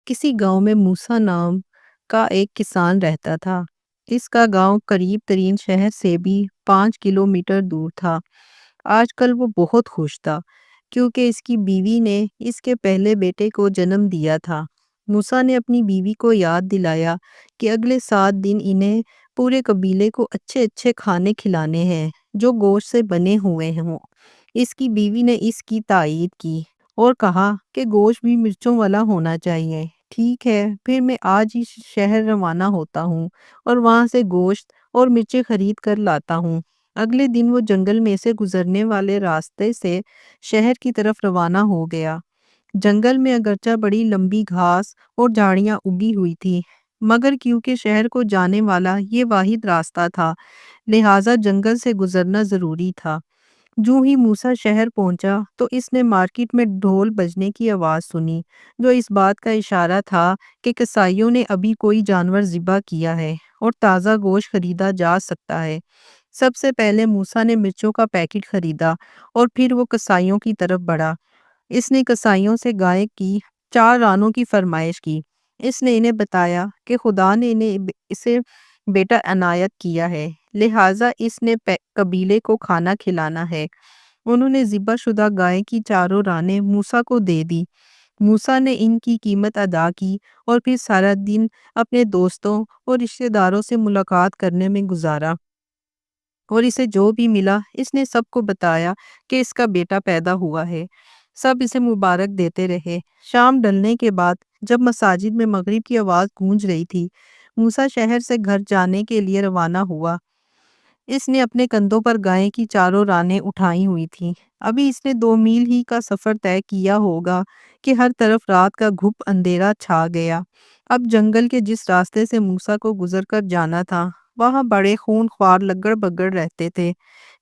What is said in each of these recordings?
کسی گاؤں میں موسیٰ نام کا ایک کسان رہتا تھا۔ اس کا گاؤں قریب ترین شہر سے بھی 5 کلومیٹر دور تھا۔ آج کل وہ بہت خوش تھا کیونکہ اس کی بیوی نے اس کے پہلے بیٹے کو جنم دیا تھا۔ موسیٰ نے اپنی بیوی کو یاد دلایا کہ اگلے 7 دن انہیں پورے قبیلے کو اچھے اچھے کھانے کھلانے ہیں جو گوشت سے بنے ہوئے ہوں۔ اس کی بیوی نے اس کی تائید کی اور کہا کہ گوشت بھی مرچوں والا ہونا چاہیے۔ ٹھیک ہے، پھر میں آج ہی شہر روانہ ہوتا ہوں اور وہاں سے گوشت اور مرچیں خرید کر لاتا ہوں۔ اگلے دن وہ جنگل میں سے گزرنے والے راستے سے شہر کی طرف روانہ ہو گیا۔ جنگل میں اگرچہ بڑی لمبی گھاس اور جھاڑیاں اگی ہوئی تھی، مگر کیونکہ شہر کو جانے والا یہ واحد راستہ تھا، لہٰذا جنگل سے گزرنا ضروری تھا۔ جو ہی موسیٰ شہر پہنچا تو اس نے مارکیٹ میں ڈھول بجنے کی آواز سنی، جو اس بات کا اشارہ تھا کہ کسائیوں نے ابھی کوئی جانور ذبح کیا ہے اور تازہ گوشت خریدا جا سکتا ہے۔ سب سے پہلے موسیٰ نے مرچوں کا پیکٹ خریدا اور پھر وہ کسائیوں کی طرف بڑھا۔ اس نے کسائیوں سے گائے کی 4 رانوں کی فرمائش کی۔ اس نے انہیں بتایا کہ خدا نے اسے بیٹا عنایت کیا ہے، لہٰذا اس نے قبیلے کو کھانا کھلانا ہے۔ انہوں نے ذبح شدہ گائے کی 4 رانیں موسیٰ کو دے دی۔ موسیٰ نے ان کی قیمت ادا کی اور پھر سارا دن اپنے دوستوں اور رشتہ داروں سے ملاقات کرنے میں گزارا، اور اسے جو بھی ملا اس نے سب کو بتایا کہ اس کا بیٹا پیدا ہوا ہے۔ سب اسے مبارک دیتے رہے۔ شام ڈھلنے کے بعد جب مساجد میں مغرب کی آواز گونج رہی تھی، موسیٰ شہر سے گھر جانے کے لیے روانہ ہوا۔ اس نے اپنے کندھوں پر گائے کی 4 رانیں اٹھائی ہوئی تھیں۔ ابھی اس نے 2 میل ہی کا سفر طے کیا ہوگا کہ ہر طرف رات کا گھپ اندھیرا چھا گیا۔ اب جنگل کے جس راستے سے موسیٰ کو گزر کر جانا تھا، وہاں بڑے خون خوار لگڑ بگڑ رہتے تھے،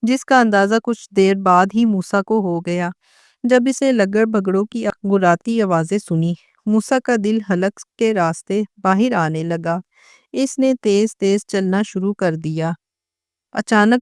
جس کا اندازہ کچھ دیر بعد ہی موسیٰ کو ہو گیا۔ جب اسے لگڑ بگڑوں کی گراتی آوازیں سنی، موسیٰ کا دل حلق کے راستے باہر آنے لگا۔ اس نے تیز تیز چلنا شروع کر دیا۔ اچانک